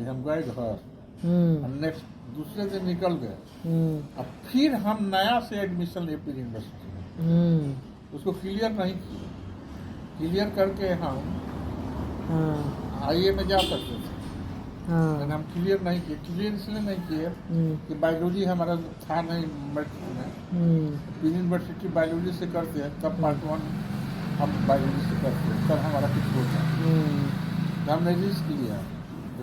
फिर हम गए घर, हम नेक्स्ट दूसरे दिन निकल गए। अब फिर हम नया से एडमिशन लिए पीर यूनिवर्सिटी में, उसको क्लियर नहीं किए। क्लियर करके हम आईए में जा सकते थे, लेकिन हम क्लियर नहीं किए। क्लियर इसलिए नहीं किए कि बायोलॉजी हमारा था नहीं मैट्रिक में। पीर यूनिवर्सिटी बायोलॉजी से करते हैं, तब पार्ट 1 हम बायोलॉजी से करते हैं, तब हमारा कुछ होता है। हमने रिस्क लिया,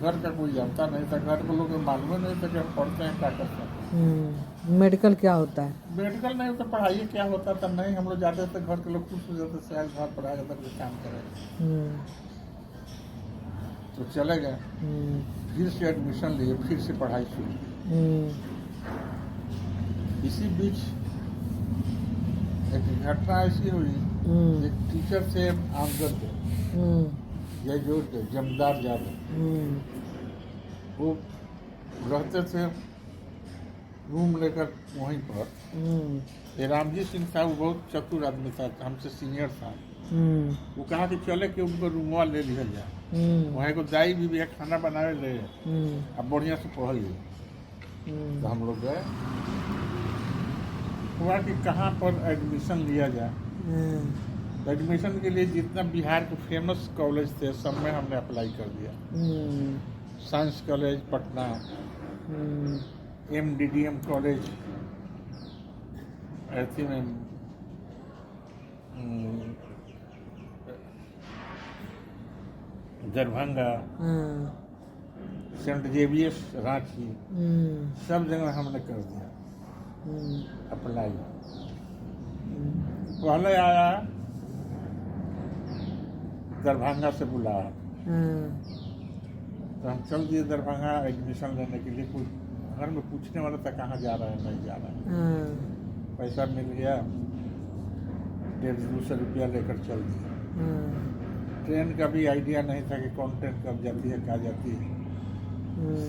घर का कोई जानता नहीं था, घर के लोगों को मालूम नहीं था कि हम पढ़ते हैं क्या करते हैं। मेडिकल क्या होता है? मेडिकल नहीं तो पढ़ाई क्या होता था नहीं। हम लोग जाते थे, घर के लोग खुश हो जाते थे, आज घर पर आएगा तब काम करेगा। तो चले गए, फिर से एडमिशन लिए, फिर से पढ़ाई शुरू की। इसी बीच एक घटना ऐसी हुई, एक टीचर से आमदर थे, जो जमदार जादव, वो रहते थे रूम लेकर वहीं पर। ये रामजी सिंह था, वो बहुत चतुर आदमी था, हमसे सीनियर था। वो कहा कि चले कि उनको रूमवा ले लिया जाए, वहाँ को दाई भी है, खाना बनावे ले, अब बढ़िया से पढ़ लिए। तो हम लोग गए, हुआ कि कहाँ पर एडमिशन लिया जाए। एडमिशन के लिए जितना बिहार के फेमस कॉलेज थे सब में हमने अप्लाई कर दिया। Science college Patna, MDDM college ऐसी में, दरभंगा, सेंट जेवियर्स रांची, सब जगह हमने कर दिया अप्लाई। पहले आया दरभंगा से बुलाया, तो हम चल दिए दरभंगा एडमिशन लेने के लिए। कोई घर में पूछने वाला था कहाँ जा रहा है, नहीं जा रहा है। पैसा मिल गया, 150-200 रुपया लेकर चल दिया। ट्रेन का भी आइडिया नहीं था कि कौन ट्रेन कब जाती है, कहाँ जाती है।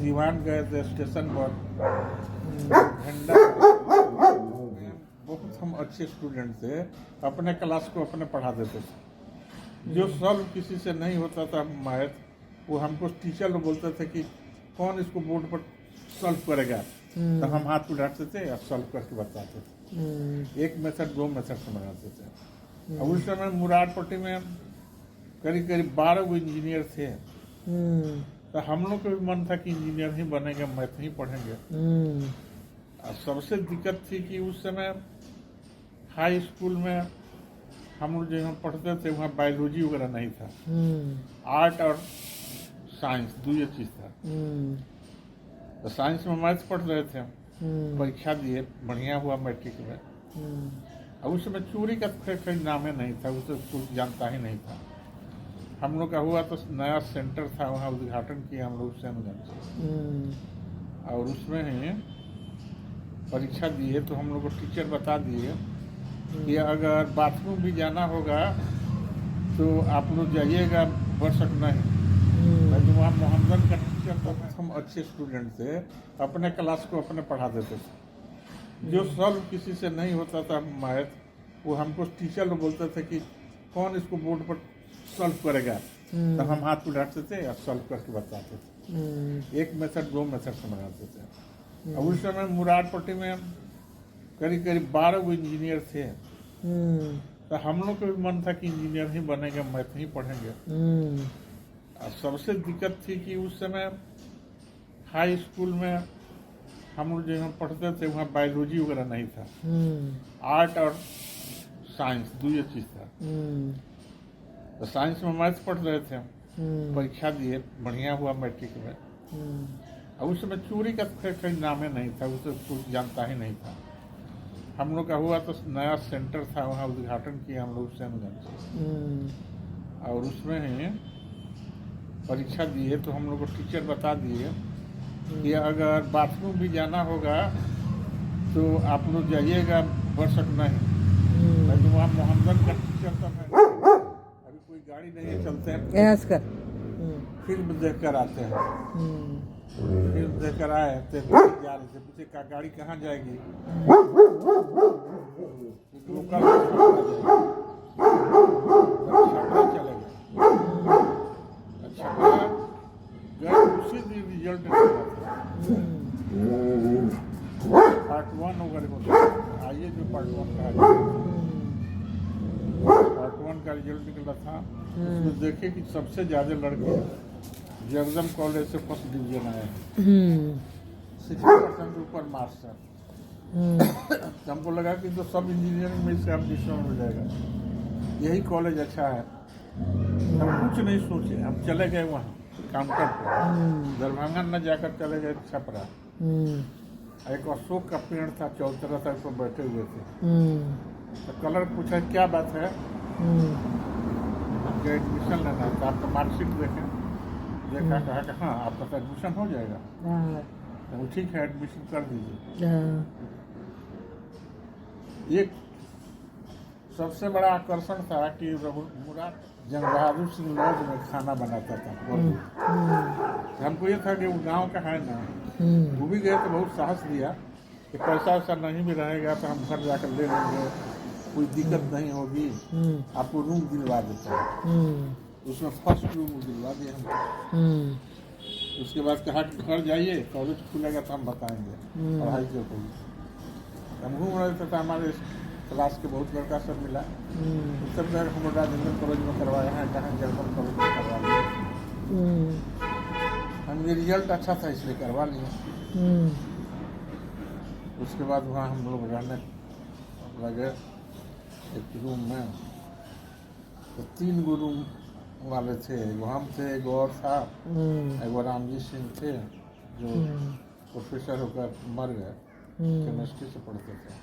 सिवान गए थे स्टेशन पर, झंडा। बहुत हम अच्छे स्टूडेंट थे, अपने क्लास को अपने पढ़ा देते थे। जो सॉल्व किसी से नहीं होता था मैथ, वो हमको टीचर लोग बोलते थे कि कौन इसको बोर्ड पर सॉल्व करेगा, तो हम हाथ उठाते थे और सॉल्व करके बताते थे। एक मेथड 2 मेथड समझाते थे। और उस समय मुरारपट्टी में करीब 12 वो इंजीनियर थे। तो हम लोग को भी मन था कि इंजीनियर ही बनेंगे, मैथ ही पढ़ेंगे। और सबसे दिक्कत थी कि उस समय हाई स्कूल में हम लोग जहाँ पढ़ते थे वहाँ बायोलॉजी वगैरह नहीं था। आर्ट और साइंस 2 चीज था। तो साइंस में मैथ पढ़ रहे थे, परीक्षा दिए, बढ़िया हुआ मैट्रिक में। और उस समय चोरी का कोई नाम ही नहीं था, उसे कुछ जानता ही नहीं था। हम लोग का हुआ तो नया सेंटर था, वहाँ उद्घाटन किया हम लोग सेमगंज से। और उसमें ही परीक्षा दिए, तो हम लोग को टीचर बता दिए कि अगर बाथरूम भी जाना होगा तो आप लोग जाइएगा, बरसक नहीं। तो वहाँ मोहम्मद का टीचर तो हम अच्छे स्टूडेंट थे, अपने क्लास को अपने पढ़ा देते थे। जो सॉल्व किसी से नहीं होता था मैथ, वो हमको टीचर लोग बोलते थे कि कौन इसको बोर्ड पर सॉल्व करेगा, तो हम हाथ उठाते थे और सॉल्व करके बताते थे। एक मेथड 2 मेथड समझाते थे। और उस समय मुरारपट्टी में करीब 12 वो इंजीनियर थे। तो हम लोग को भी मन था कि इंजीनियर ही बनेंगे, मैथ ही पढ़ेंगे। और सबसे दिक्कत थी कि उस समय हाई स्कूल में हम लोग जहाँ पढ़ते थे वहाँ बायोलॉजी वगैरह नहीं था। आर्ट और साइंस 2 चीज था। तो साइंस में मैथ पढ़ रहे थे, परीक्षा दिए, बढ़िया हुआ मैट्रिक में। और उस समय चोरी का कोई नाम ही नहीं था, उसे कुछ जानता ही नहीं था। हम लोग का हुआ तो नया सेंटर था, वहाँ उद्घाटन किया हम लोग सेमगंज से। और उसमें ही परीक्षा दिए, तो हम लोग को टीचर बता दिए कि अगर बाथरूम भी जाना होगा तो आप लोग जाइएगा, बरसक नहीं। तो वहाँ मोहम्मद का टीचर तो है, अभी कोई गाड़ी नहीं चलते हैं, फिल्म देख कर आते हैं। फिल्म देख कर आए थे, जा रहे थे, पूछे का गाड़ी कहाँ जाएगी, लोकल चले गए। अच्छा गए, उसी दिन रिजल्ट नहीं हुआ था। पार्ट 1 वगैरह होता है, आइए जो पार्ट 1 का है, पार्ट 1 का रिजल्ट निकला था। उसमें देखे कि सबसे ज़्यादा लड़के जगदम कॉलेज से फर्स्ट डिवीजन आए हैं, 60% ऊपर मार्क्स है। तो हमको लगा कि तो सब इंजीनियरिंग में इससे एडमिशन हो जाएगा, यही कॉलेज अच्छा है। हम कुछ नहीं सोचे, हम चले गए वहाँ काउंटर पर, दरभंगा न जाकर चले गए छपरा। एक अशोक का पेड़ था, चौतरा तक पर बैठे हुए थे। तो कलर पूछा क्या बात है, हमको एडमिशन लेना है, तो आपका मार्कशीट देखें। देखा, कहा कि हाँ आपका तो एडमिशन हो जाएगा। तो ठीक है, एडमिशन कर दीजिए। एक सबसे बड़ा आकर्षण था कि मुराद जंग बहादुर सिंह लॉज में खाना बनाता था। हमको ये था कि वो गांव का है ना, वो भी गए तो बहुत साहस दिया कि पैसा वैसा नहीं भी रहेगा तो हम घर जाकर ले लेंगे, कोई दिक्कत नहीं होगी, आपको रूम दिलवा देता है। उसमें फर्स्ट रूम दिलवा दिया हमको। उसके बाद कहा कि घर जाइए, कॉलेज खुलेगा तो हम बताएंगे पढ़ाई जो होगी। हम घूम रहे थे तो हमारे क्लास के बहुत लड़का सब मिला। उस सब जगह हम राजेंद्र कॉलेज में करवाए हैं, कहाँ जगदम कॉलेज में करवा लिए। हमारे रिजल्ट अच्छा था इसलिए करवा लिया। उसके बाद वहाँ हम लोग रहने लगे एक रूम में। तो 3 गो रूम वाले थे, एगो हम थे, एगो और था, एगो रामजी सिंह थे जो प्रोफेसर होकर मर गए, केमिस्ट्री से पढ़ते थे।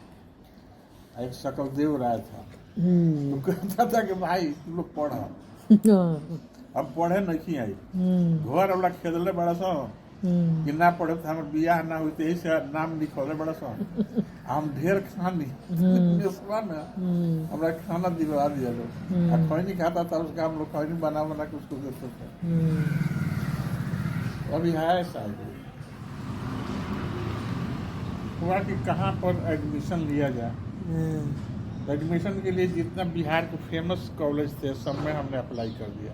एक सकल देव राय था, तो कहता था कि भाई तुम लोग पढ़ा, अब पढ़े नहीं आई, घर वाला खेदले बड़ा सा कि ना पढ़े तो हमारे बियाह ना हुई, तो यही से नाम लिखौले बड़ा सा। हम ढेर खानी हमारा खाना दिलवा दिया लोग, खैनी खाता था उसका, हम लोग खैनी बना बना के उसको देते थे। अभी है शायद हुआ कि कहाँ पर एडमिशन लिया जाए। एडमिशन के लिए जितना बिहार के फेमस कॉलेज थे सब में हमने अप्लाई कर दिया।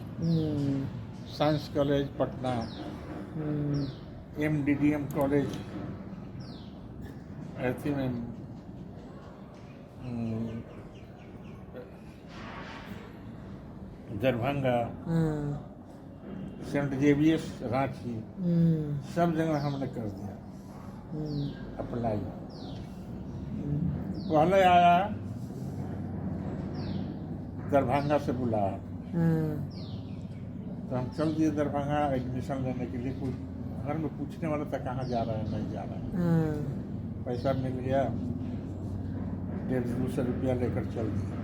Science college Patna, MDDM college ऐसी में, दरभंगा, सेंट जेवियर्स रांची, सब जगह हमने कर दिया अप्लाई। पहले आया दरभंगा से बुलाया, तो हम चल दिए दरभंगा एडमिशन लेने के लिए। कोई घर में पूछने वाला था कहाँ जा रहा है, नहीं जा रहा है। पैसा मिल गया, 150-200 रुपया लेकर चल दिया।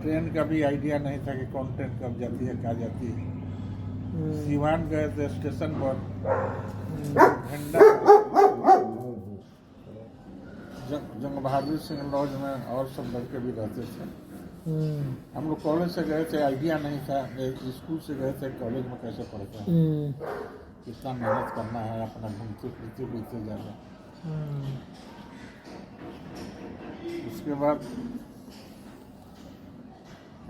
ट्रेन का भी आइडिया नहीं था कि कौन ट्रेन कब जाती है, क्या जाती है। सिवान गए थे स्टेशन पर, झंडा जंग बहादुर सिंह लॉज में और सब लड़के भी रहते थे। हम लोग कॉलेज से गए थे, आइडिया नहीं था, स्कूल से गए थे, कॉलेज में कैसे पढ़ते हैं, कितना मेहनत करना है, अपना घूमते फिरते बीते जाना। उसके बाद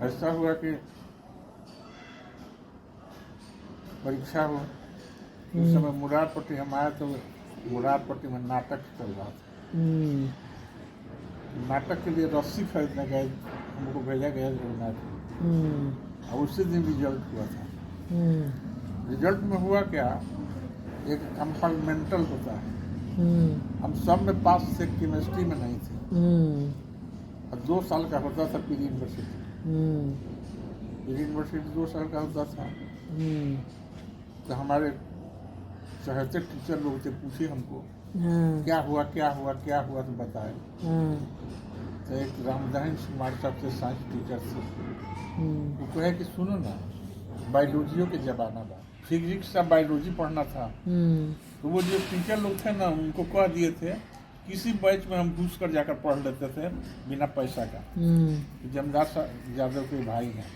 ऐसा हुआ कि परीक्षा हुआ। उस समय मुरारपट्टी हम आए तो मुरारपट्टी में नाटक चल रहा था। नाटक के लिए रस्सी खरीदने गए, हमको भेजा गया जगन्नाथ। और उसी दिन रिजल्ट हुआ था। रिजल्ट में हुआ क्या, एक कंपार्टमेंटल होता है, हम सब में पास थे, केमिस्ट्री में नहीं थे। और 2 साल का होता था प्री यूनिवर्सिटी। प्री यूनिवर्सिटी 2 साल का होता था। तो हमारे सहते टीचर लोग थे, पूछे हमको क्या हुआ क्या हुआ क्या हुआ, तो बताए। तो एक रामदान कुमार साहब से साइंस टीचर थे, वो कहे कि सुनो ना, बायोलॉजियों के जमाना में फिजिक्स का बायोलॉजी पढ़ना था। तो वो जो टीचर लोग थे ना, उनको कह दिए थे किसी बैच में हम घुस कर जाकर पढ़ लेते थे बिना पैसा का। जमदार यादव के भाई हैं,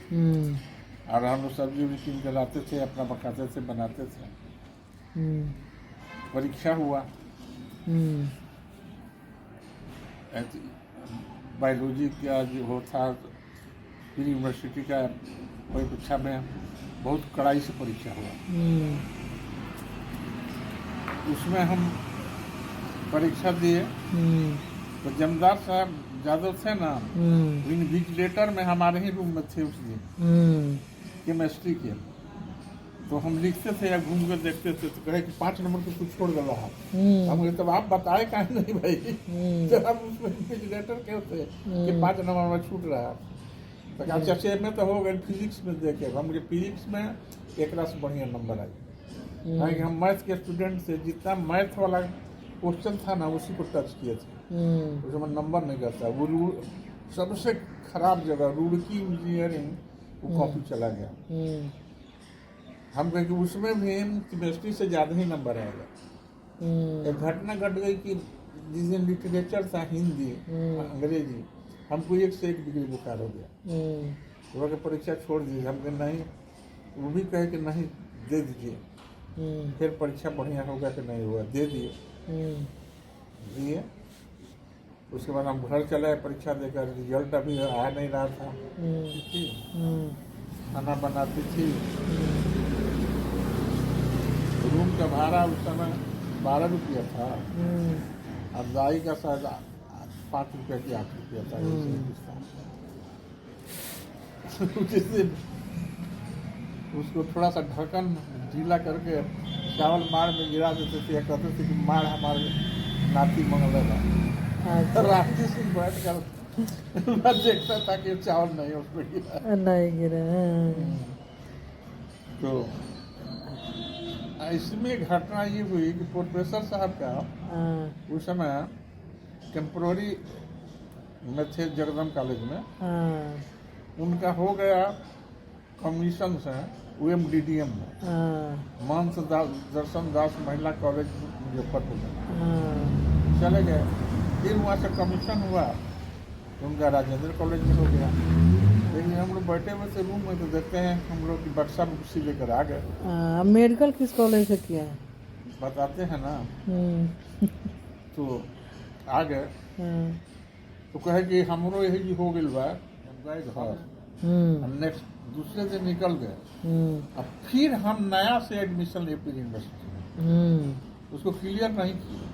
और हम लोग सब्जी उब्जी के लाते थे, अपना पकाते थे, बनाते थे। परीक्षा हुआ, बायोलॉजी का जो होता प्री यूनिवर्सिटी का परीक्षा में बहुत कड़ाई से परीक्षा हुआ। उसमें हम परीक्षा दिए। तो जमदार साहब यादव थे ना, इन्विजिलेटर में हमारे ही रूम में थे उस दिन केमिस्ट्री के। तो हम लिखते थे या घूम कर देखते थे, तो कहे कि 5 नंबर को कुछ छोड़ गया है। हम बोले तब आप बताए काहे नहीं भाई, जब हम उसमें इन्विजिलेटर के थे कि 5 नंबर में छूट रहा है। तो कहा चाचे में तो हो गए, फिजिक्स में देखे। हम मुझे फिजिक्स में एक से बढ़िया नंबर आए। हम मैथ के स्टूडेंट से जितना मैथ वाला क्वेश्चन था ना उसी को टच किए थे, उसमें नंबर नहीं करता। वो सबसे खराब जगह रुड़की इंजीनियरिंग वो कॉपी चला गया। हम कहें कि उसमें भी केमिस्ट्री से ज़्यादा ही नंबर आएगा। एक घटना घट गई कि जिस दिन लिटरेचर था हिंदी अंग्रेजी, हमको 1 से 1 डिग्री बुखार हो गया। तो वह परीक्षा छोड़ दी। हम कहे नहीं, वो भी कहे कि नहीं दे दीजिए। फिर परीक्षा बढ़िया होगा कि नहीं हुआ, दे दिए। उसके बाद हम घर चले परीक्षा देकर। रिजल्ट अभी आ नहीं रहा था। खाना बनाती थी। रूम का भाड़ा उस समय 12 रुपया था, और दाई का शायद 5 रुपया की 8 रुपया था। जिससे उसको थोड़ा सा ढक्कन ढीला करके चावल मार में गिरा देते थे, या कहते थे कि मार हमारे नाती मंगलेगा। रामजी सिंह बैठ कर देखता था कि चावल नहीं उसमें गिरा, नहीं गिरा। तो इसमें घटना ये हुई कि प्रोफेसर साहब का उस समय टेम्पोररी में थे जगदम कॉलेज में। उनका हो गया कमीशन से UMDDM में, मानस दर्शन दास महिला कॉलेज मुजफ्फरपुर में चले गए। फिर वहाँ से कमीशन हुआ तो उनका राजेंद्र कॉलेज में हो गया। लेकिन हम लोग बैठे हुए थे रूम में, तो देखते हैं हम लोग की बक्सा बुक्सी लेकर आ गए। मेडिकल किस कॉलेज से किया है? बताते हैं ना। तो आ गए तो कहे कि हमरो यही हो गई बा। हम गए घर, नेक्स्ट दूसरे दिन निकल गए। अब फिर हम नया से एडमिशन ले पी यूनिवर्सिटी में, उसको क्लियर नहीं किए।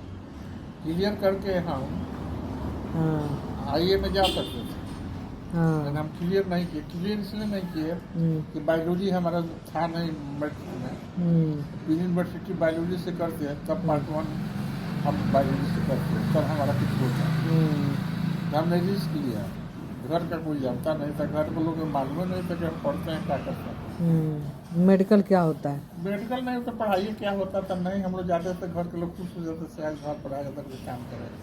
क्लियर करके हम IE में जा सकते थे, लेकिन हम क्लियर नहीं किए। क्लियर इसलिए नहीं किए कि बायोलॉजी हमारा था नहीं मैट्रिक में। यूनिवर्सिटी बायोलॉजी से करते हैं, तब पार्ट 1 हम बायोलॉजी से करते हैं, तब हमारा कुछ होता है। हमने रिस्क लिया। घर का कोई जानता नहीं था, घर के लोगों को मालूम नहीं था कि हम पढ़ते हैं क्या करते हैं। मेडिकल क्या होता है? मेडिकल नहीं होता, पढ़ाई क्या होता था नहीं। हम लोग जाते थे, घर के लोग खुश हो जाते थे, आज घर पढ़ाया जाता कोई काम करेगा।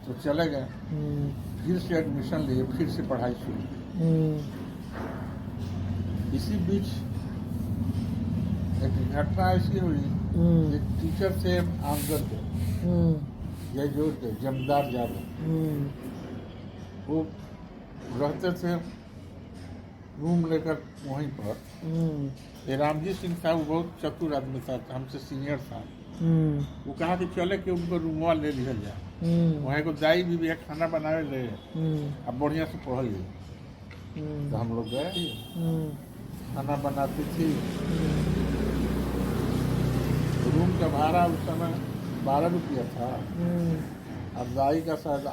तो चले गए, फिर से एडमिशन लिए, फिर से पढ़ाई शुरू। इसी बीच एक घटना ऐसी हुई, एक टीचर थे आमगढ़ के, जयजोर के, जमदार यादव। वो रहते थे रूम लेकर वहीं पर। ये रामजी सिंह था, वो बहुत चतुर आदमी था, हमसे सीनियर था। वो कहा कि चले कि उनको रूमवा ले लिया जाए, वहाँ को दाई भी खाना बनाए ले, अब बढ़िया से पढ़ लिए। तो हम लोग गए, खाना बनाती थी। रूम का भाड़ा उस समय 12 रुपया था, और दाई का शायद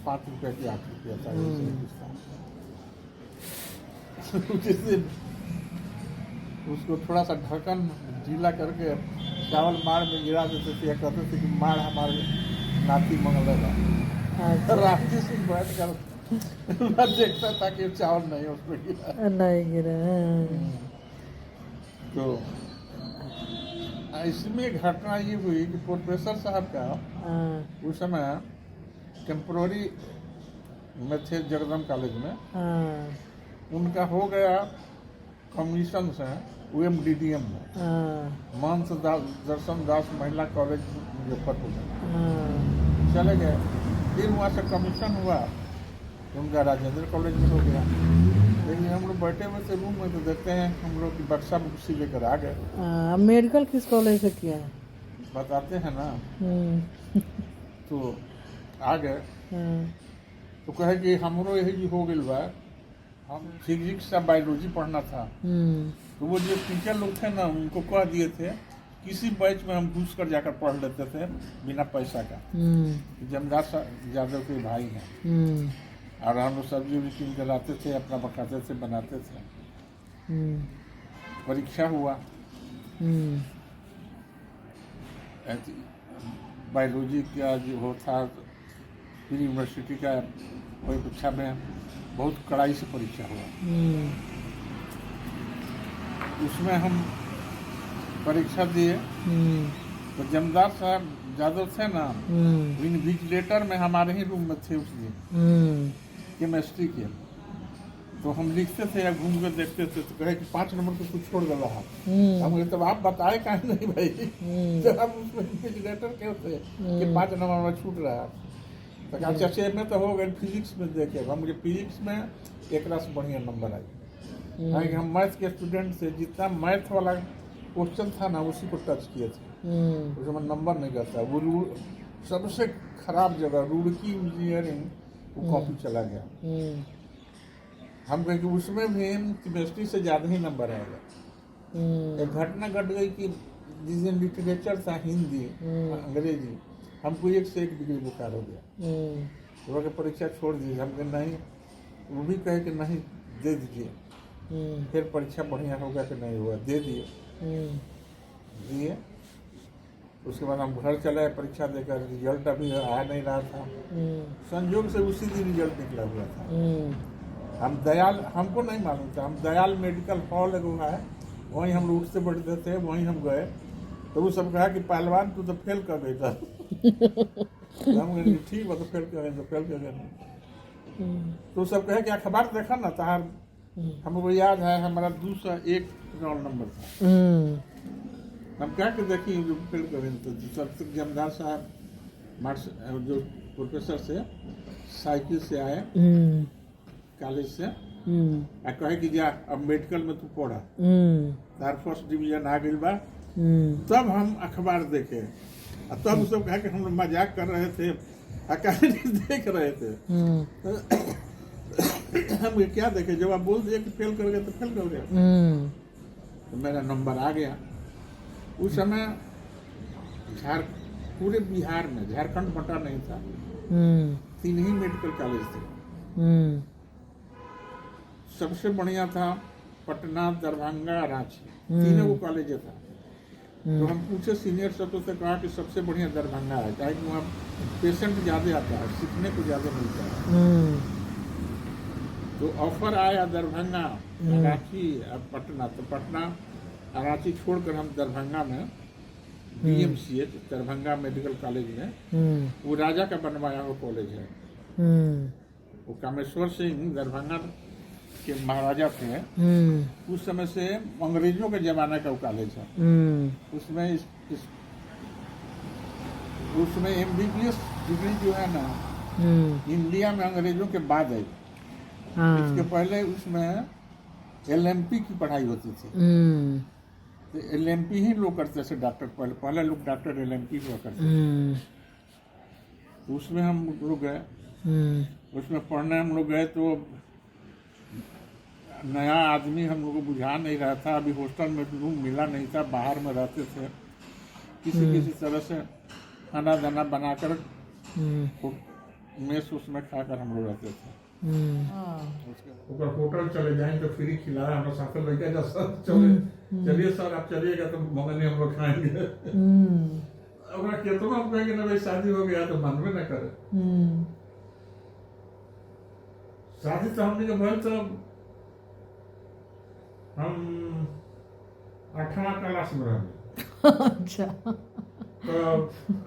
5 रुपया की 8 रुपया था। जिससे उसको थोड़ा सा ढक्कन ढीला करके चावल मार में गिरा देते थे, या कहते थे कि मार हमारे नाती मंगलेगा। रामजी सिंह बैठ कर देखता था कि चावल नहीं उसमें गिरा, नहीं गिरा। तो इसमें घटना ये हुई कि प्रोफेसर साहब का उस समय टेम्पोररी में थे जगदम कॉलेज में। उनका हो गया कमीशन से UMDDM में, मानस दर्शन दास महिला कॉलेज मुजफ्फरपुर में चले गए। फिर वहाँ से कमीशन हुआ तो उनका राजेंद्र कॉलेज में हो गया। लेकिन हम लोग बैठे हुए थे रूम में, तो देखते हैं हम लोग की बक्सा बुक्सी लेकर आ गए। मेडिकल किस कॉलेज से किया है? बताते हैं ना। तो आ गए तो कहे कि हमरो यही हो गई बा। हम फिजिक्स या बायोलॉजी पढ़ना था। तो वो जो टीचर लोग थे ना, उनको कह दिए थे किसी बैच में हम घुस कर जाकर पढ़ लेते थे बिना पैसा का। जमदार यादव के भाई हैं और हम लोग सब्जी उब्जी कीन कर लाते थे, अपना पकाते थे, बनाते थे। परीक्षा हुआ बायोलॉजी का जो हो था फिर यूनिवर्सिटी का कोई परीक्षा में बहुत कड़ाई से परीक्षा हुआ। उसमें हम परीक्षा दिए तो जमदार साहब यादव थे ना, इन्विजिलेटर में हमारे ही रूम में थे उस दिन केमिस्ट्री के। तो हम लिखते थे या घूम कर देखते थे तो कहे कि 5 नंबर को कुछ छोड़ गया है। हम तो आप बताए काहे नहीं भाई, जब हम उसमें इन्विजिलेटर क्यों थे कि 5 नंबर में छूट रहा है। तो अच्छा से में तो हो गए, फिजिक्स में देखे हम, मुझे फिजिक्स में एक रस बढ़िया नंबर आई। कि हम मैथ के स्टूडेंट से जितना मैथ वाला क्वेश्चन था ना उसी को टच किए थे, उसमें नंबर नहीं करता। वो सबसे खराब जगह रुड़की इंजीनियरिंग वो कॉपी चला गया। हम कहें कि उसमें भी केमिस्ट्री से ज़्यादा ही नंबर आएगा। एक घटना घट गई कि जिस दिन लिटरेचर था हिंदी अंग्रेजी, हमको 1 से 1 डिग्री बुखार हो गया। वो परीक्षा छोड़ दीजिए, हम कहे नहीं, वो भी कहे कि नहीं दे दीजिए। फिर परीक्षा बढ़िया होगा कि नहीं हुआ, दे दिए। उसके बाद हम घर चले परीक्षा देकर, रिजल्ट अभी आ नहीं रहा था। संयोग से उसी दिन रिजल्ट निकला हुआ था। हम दयाल, हमको नहीं मालूम था, हम दयाल मेडिकल हॉल एगो है, वहीं हम लोग उठते बैठते थे, वहीं हम गए। तो वो सब कहा कि पहलवान तू तो फेल कर गई था। हम कहे ठीक बा, तो फेल कर गए। तो सब कहे कि अखबार देखा ना तार, हमको याद है हमारा 201 रोल नंबर था। हम क्या के देखिए जो फेल कर गए। तो सबसे जमदार साहब मार्क्स जो प्रोफेसर से साइकिल से आए कॉलेज से, आ कहे कि जा अब मेडिकल में तू पढ़ा, तार फर्स्ट डिवीजन आ गई बा। तब हम अखबार देखे, तब सब कहा कि हम लोग मजाक कर रहे थे, कहानी देख रहे थे। हम क्या देखे, जब आप बोल दिए कि फेल कर गए तो फेल कर गए। तो मेरा नंबर आ गया। उस समय पूरे बिहार में झारखंड बटा नहीं था, 3 ही मेडिकल कॉलेज थे। सबसे बढ़िया था पटना, दरभंगा, रांची, तीनों को कॉलेज था। तो हम पूछे सीनियर सब से, कहा कि सबसे बढ़िया दरभंगा है, चाहे कि वहाँ पेशेंट ज़्यादा आता है, सीखने को ज़्यादा मिलता है। तो ऑफर आया दरभंगा, रांची, अब पटना। तो पटना रांची छोड़कर हम दरभंगा में BMCH दरभंगा मेडिकल कॉलेज में, वो राजा का बनवाया हुआ कॉलेज है। वो कामेश्वर सिंह दरभंगा के महाराजा थे, उस समय से अंग्रेजों के जमाने का वो कॉलेज है। उसमें MBBS डिग्री जो है ना, इंडिया में अंग्रेजों के बाद आई। इसके पहले उसमें LMP की पढ़ाई होती थी। तो LMP ही लोग करते थे डॉक्टर, पहले लोग डॉक्टर LMP हुआ करते थे। तो उसमें हम लोग गए, उसमें पढ़ने हम लोग गए। तो नया आदमी हम लोग को बुझा नहीं रहा था, अभी हॉस्टल में रूम मिला नहीं था, बाहर में रहते थे। किसी तरह से खाना दाना बनाकर मेस उसमें खाकर हम लोग रहते थे। होटल चले जाएंगे तो फ्री खिलाया, हम लोग साथ लेके जा सर चलिए सर आप चलिएगा तो मंगनी हम लोग खाएंगे। अगर कितना हम कहेंगे ना भाई शादी हो गया तो मानवे न करे। शादी तो हमने के भर तो हम 8वां क्लास में रहे। अच्छा। तो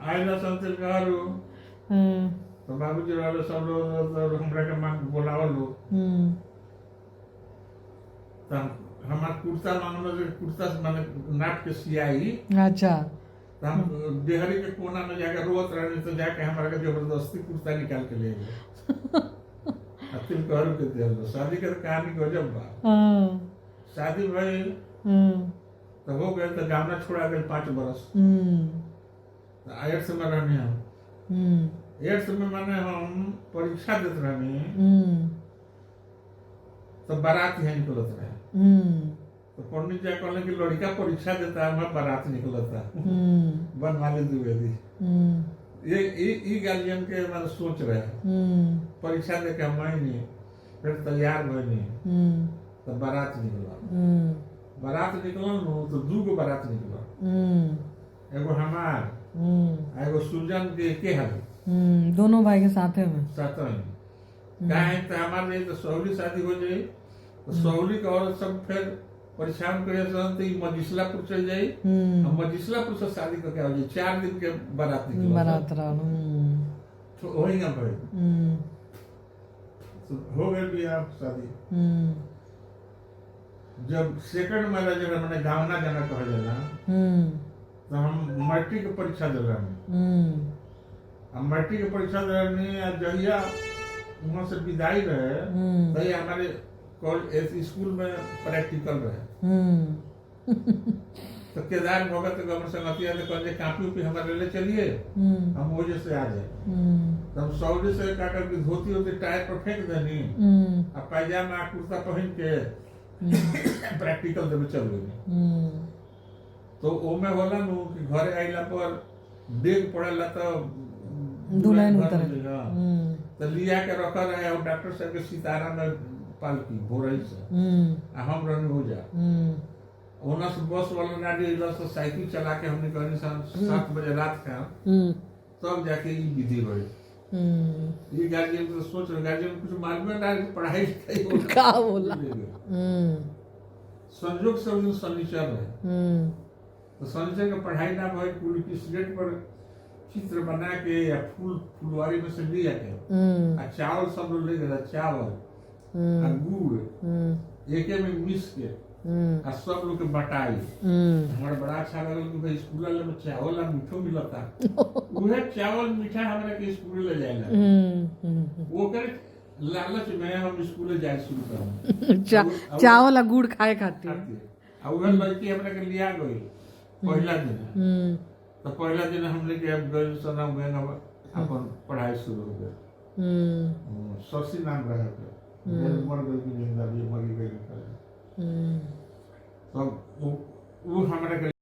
आएगा चलते घर, तो बाबूजी वाले सब लोग हमरा के मां बोलावल लोग। तो हमारा कुर्ता मांगने, कुर्ता माने नाप के सियाई। अच्छा। तो हम डेहरी के कोना में जाकर रोत रहे, तो जाके हमारा के जबरदस्ती कुर्ता निकाल के ले गए। तिल करू के दिया। शादी के कहानी गजब बा। शादी भाई तो हो गए, तो गावना छोड़ा गए 5 बरस। आयत समय रहने हम 8 समय माने हम परीक्षा देते रहने, तो बारात यहाँ निकलत रहे। तो तो पंडित जी कहले कि लड़का परीक्षा देता है, मैं बारात निकलता बनवाले द्विवेदी। ये गार्जियन के मैंने सोच रहे परीक्षा दे के हम नहीं फिर तैयार हुए नहीं तो बारात निकला। बारात निकला तो 2 गो बारात निकला, एगो हमार एगो सुजन के हल दोनों भाई के साथ में काहे तो हमारे तो सौली शादी हो जाए तो सौली का औरत सब फिर परेशान करे तो मजिस्लापुर चल जाये और मजिस्लापुर से शादी करके हो जाए 4 दिन के बारात निकला बारात तो वही ना भाई तो हो गए भी आप शादी। जब सेकंड मैरिज मैंने गावना जाना कहा जाला तो हम मैट्रिक की परीक्षा दे रहे हम मैट्रिक की परीक्षा दे रहे जहिया वहां से विदाई रहे तही हमारे स्कूल में प्रैक्टिकल रहे तो केदार भगत गवर्नर संगतिया ने कहले कापी उपी हमारे ले चलिए हम वजह से आ जाए तब सौरी से का करके धोती होती टायर पर फेंक देनी अब पैजामा कुर्ता पहन के प्रैक्टिकल देवे चल गई तो ओमे होला नु कि घरे आइला पर डेग पड़ेला तो दुल्हन उतर तो लिया के रखा रहे और डॉक्टर साहब के सितारा में पालकी भोरई से आ हम रहने हो जा ओना से बस वाला गाड़ी इला से साइकिल चला के हमने कहनी 7 बजे रात का तब जाके ये विधि हुई। ये गार्जियन तो सोच रहे गार्जियन कुछ मालूम ना पढ़ाई का बोला संयोग से उस शनिचर है तो शनिचर का पढ़ाई ना भाई पूरी की स्लेट पर चित्र बना के या फुलवारी में से लिया के आ चावल सब लोग ले गया चावल आ गुड़ एके में मिस के आ सब लोग के बटाई हमारा बड़ा अच्छा लगल कि भाई स्कूल में चावल आ मीठो मिलता उहे चावल मीठा हमरा के स्कूल ले जाएला वो करे लालच में हम स्कूल जाए शुरू कर चावल आ गुड़ खाए खातिर आ उहे लड़की हमरा के लिया गई पहला दिन तो पहला दिन हमने के अब गए सना गए अपन पढ़ाई शुरू हो गई शशि नाम रहे थे मर गई जिंदा भी मर गई तो वो हमारे